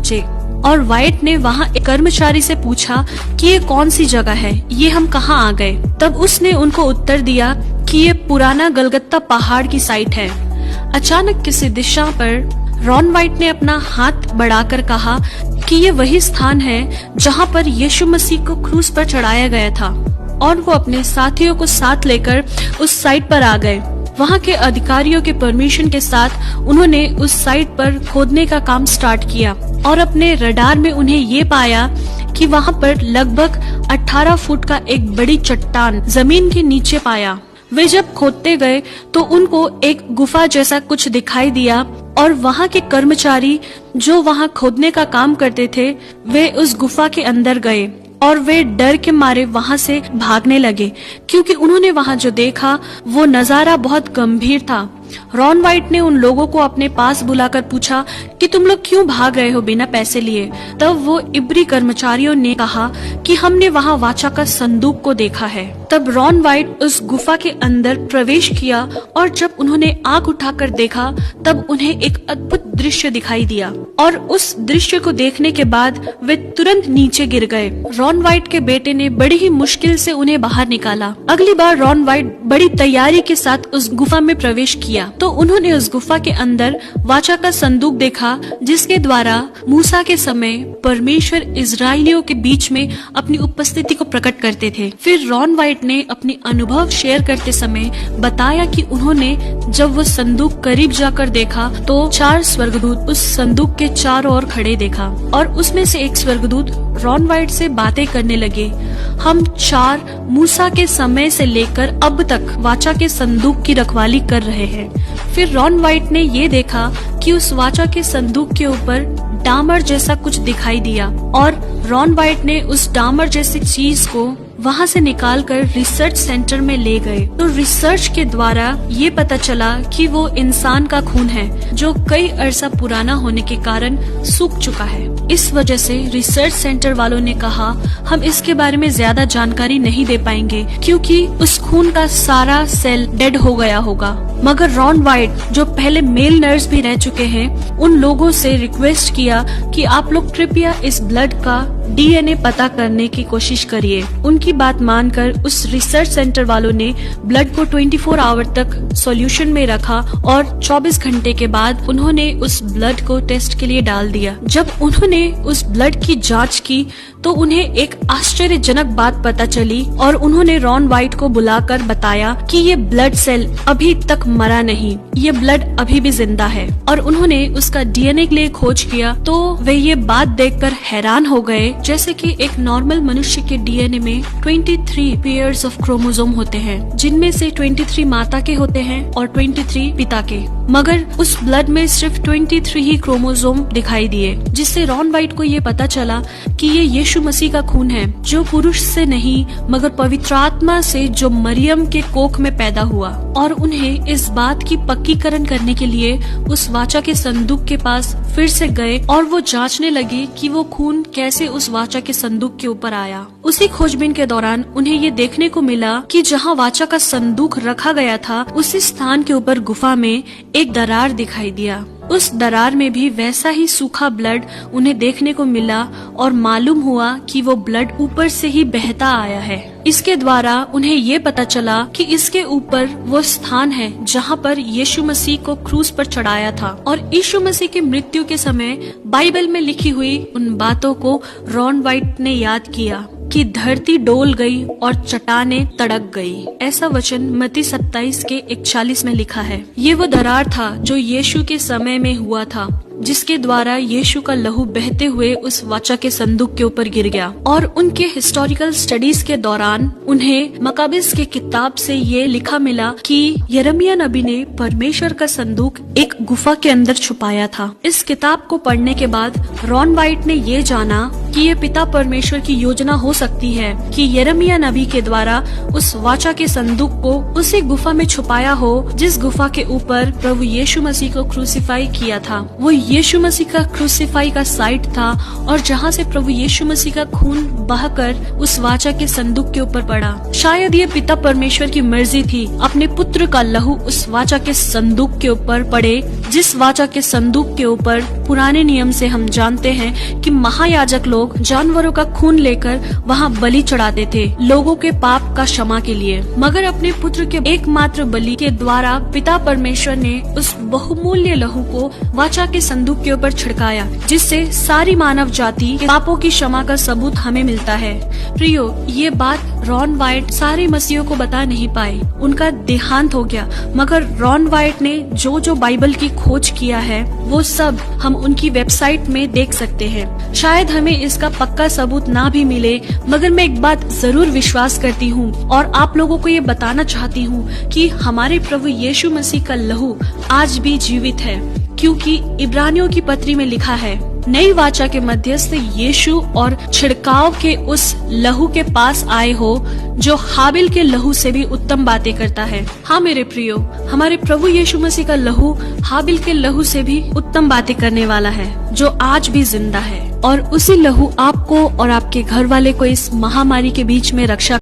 पहुँचे और वाइट ने वहाँ एक कर्मचारी से पूछा कि ये कौन सी जगह है, ये हम कहाँ आ गए। तब उसने उनको उत्तर दिया कि ये पुराना गलगत्ता पहाड़ की साइट है। अचानक किसी दिशा पर रॉन वाइट ने अपना हाथ बढ़ाकर कहा कि ये वही स्थान है जहाँ पर यीशु मसीह को क्रूस पर चढ़ाया गया था, और वो अपने साथियों को साथ लेकर उस साइट पर आ गए। वहाँ के अधिकारियों के परमिशन के साथ उन्होंने उस साइट पर खोदने का काम स्टार्ट किया और अपने रडार में उन्हें ये पाया कि वहाँ पर लगभग 18 फुट का एक बड़ी चट्टान जमीन के नीचे पाया। वे जब खोदते गए तो उनको एक गुफा जैसा कुछ दिखाई दिया और वहाँ के कर्मचारी जो वहाँ खोदने का काम करते थे वे उस गुफा के अंदर गए और वे डर के मारे वहाँ से भागने लगे, क्योंकि उन्होंने वहाँ जो देखा वो नजारा बहुत गंभीर था। रॉन वाइट ने उन लोगों को अपने पास बुलाकर पूछा कि तुम लोग क्यों भाग रहे हो बिना पैसे लिए। तब वो इब्री कर्मचारियों ने कहा कि हमने वहाँ वाचा का संदूक को देखा है। तब रॉन वाइट उस गुफा के अंदर प्रवेश किया और जब उन्होंने आंख उठाकर देखा तब उन्हें एक अद्भुत दृश्य दिखाई दिया और उस दृश्य को देखने के बाद वे तुरंत नीचे गिर गए। रॉन वाइट के बेटे ने बड़ी ही मुश्किल से उन्हें बाहर निकाला। अगली बार रॉन वाइट बड़ी तैयारी के साथ उस गुफा में प्रवेश किया तो उन्होंने उस गुफा के अंदर वाचा का संदूक देखा, जिसके द्वारा मूसा के समय परमेश्वर इजरायलियों के बीच में अपनी उपस्थिति को प्रकट करते थे। फिर रॉन वाइट ने अपनी अनुभव शेयर करते समय बताया कि उन्होंने जब वो संदूक करीब जाकर देखा तो 4 स्वर्गदूत उस संदूक के चारों ओर खड़े देखा और उसमें से एक स्वर्गदूत रॉन वाइट से बातें करने लगे। हम 4 मूसा के समय से लेकर अब तक वाचा के संदूक की रखवाली कर रहे हैं। फिर रॉन वाइट ने ये देखा कि उस वाचा के संदूक के ऊपर डामर जैसा कुछ दिखाई दिया और रॉन वाइट ने उस डामर जैसी चीज को वहाँ से निकालकर रिसर्च सेंटर में ले गए। तो रिसर्च के द्वारा ये पता चला कि वो इंसान का खून है जो कई अरसा पुराना होने के कारण सूख चुका है। इस वजह से रिसर्च सेंटर वालों ने कहा हम इसके बारे में ज्यादा जानकारी नहीं दे पाएंगे क्योंकि उस खून का सारा सेल डेड हो गया होगा। मगर रॉन वाइट जो पहले मेल नर्स भी रह चुके हैं उन लोगों से रिक्वेस्ट किया कि आप लोग कृपया इस ब्लड का डीएनए पता करने की कोशिश करिए। उनकी बात मानकर उस रिसर्च सेंटर वालों ने ब्लड को 24 आवर तक सॉल्यूशन में रखा और 24 घंटे के बाद उन्होंने उस ब्लड को टेस्ट के लिए डाल दिया। जब उन्होंने उस ब्लड की जांच की तो उन्हें एक आश्चर्यजनक बात पता चली और उन्होंने रॉन वाइट को बुलाकर बताया कि ये ब्लड सेल अभी तक मरा नहीं, ये ब्लड अभी भी जिंदा है। और उन्होंने उसका डीएनए के लिए खोज किया तो वे ये बात देखकर हैरान हो गए जैसे कि एक नॉर्मल मनुष्य के डीएनए में 23 पेयर्स ऑफ क्रोमोसोम होते हैं, जिनमें से 23 माता के होते हैं और 23 पिता के, मगर उस ब्लड में सिर्फ 23 ही क्रोमोसोम दिखाई दिए, जिससे रॉन वाइट को ये पता चला कि ये यीशु मसीह का खून है जो पुरुष से नहीं मगर पवित्र आत्मा से जो मरियम के कोख में पैदा हुआ। और उन्हें इस बात की पक्कीकरण करने के लिए उस वाचा के संदूक के पास फिर से गए और वो जांचने लगे कि वो खून कैसे उस वाचा के संदूक के ऊपर आया। उसी खोजबीन के दौरान उन्हें ये देखने को मिला कि जहाँ वाचा का संदूक रखा गया था उसी स्थान के ऊपर गुफा में एक दरार दिखाई दिया। उस दरार में भी वैसा ही सूखा ब्लड उन्हें देखने को मिला और मालूम हुआ कि वो ब्लड ऊपर से ही बहता आया है। इसके द्वारा उन्हें ये पता चला कि इसके ऊपर वो स्थान है जहाँ पर यीशु मसीह को क्रूस पर चढ़ाया था। और यीशु मसीह की मृत्यु के समय बाइबल में लिखी हुई उन बातों को रॉन वाइट ने याद किया कि धरती डोल गई और चट्टानें तड़क गई। ऐसा वचन मत्ती 27 के 41 में लिखा है। ये वो दरार था जो यीशु के समय में हुआ था, जिसके द्वारा यीशु का लहू बहते हुए उस वाचा के संदूक के ऊपर गिर गया। और उनके हिस्टोरिकल स्टडीज के दौरान उन्हें मकाबिस की किताब से ये लिखा मिला कि यिर्मयाह नबी ने परमेश्वर का संदूक एक गुफा के अंदर छुपाया था। इस किताब को पढ़ने के बाद रॉन वाइट ने ये जाना कि ये पिता परमेश्वर की योजना हो सकती है कि यिर्मयाह नबी के द्वारा उस वाचा के संदूक को उसी गुफा में छुपाया हो जिस गुफा के ऊपर प्रभु यीशु मसीह को क्रूसीफाई किया था। वो यीशु मसीह का क्रूसीफाई का साइट था और जहाँ से प्रभु यीशु मसीह का खून बहकर उस वाचा के संदूक के ऊपर पड़ा। शायद ये पिता परमेश्वर की मर्जी थी अपने पुत्र का लहू उस वाचा के संदूक के ऊपर पड़े, जिस वाचा के संदूक के ऊपर पुराने नियम से हम जानते हैं कि महायाजक लोग जानवरों का खून लेकर वहाँ बलि चढ़ाते थे लोगों के पाप का क्षमा के लिए। मगर अपने पुत्र के एकमात्र बलि के द्वारा पिता परमेश्वर ने उस बहुमूल्य लहू को वाचा के संदूक के ऊपर छिड़काया, जिससे सारी मानव जाति के पापों की क्षमा का सबूत हमें मिलता है। प्रियो, ये बात रॉन वाइट सारे मसीहों को बता नहीं पाए, उनका देहांत हो गया। मगर रॉन वाइट ने जो बाइबल की खोज किया है वो सब हम उनकी वेबसाइट में देख सकते हैं। शायद हमें इसका पक्का सबूत ना भी मिले, मगर मैं एक बात जरूर विश्वास करती हूँ और आप लोगों को ये बताना चाहती हूँ कि हमारे प्रभु यीशु मसीह का लहू आज भी जीवित है, क्योंकि इब्रानियों की पत्री में लिखा है, नई वाचा के मध्यस्थ यीशु और छिड़काव के उस लहू के पास आए हो जो हाबिल के लहू से भी उत्तम बातें करता है। हाँ मेरे प्रियो, हमारे प्रभु यीशु मसीह का लहू हाबिल के लहू से भी उत्तम बातें करने वाला है, जो आज भी जिंदा है। और उसी लहू आपको और आपके घर वाले को इस महामारी के बीच में रक्षा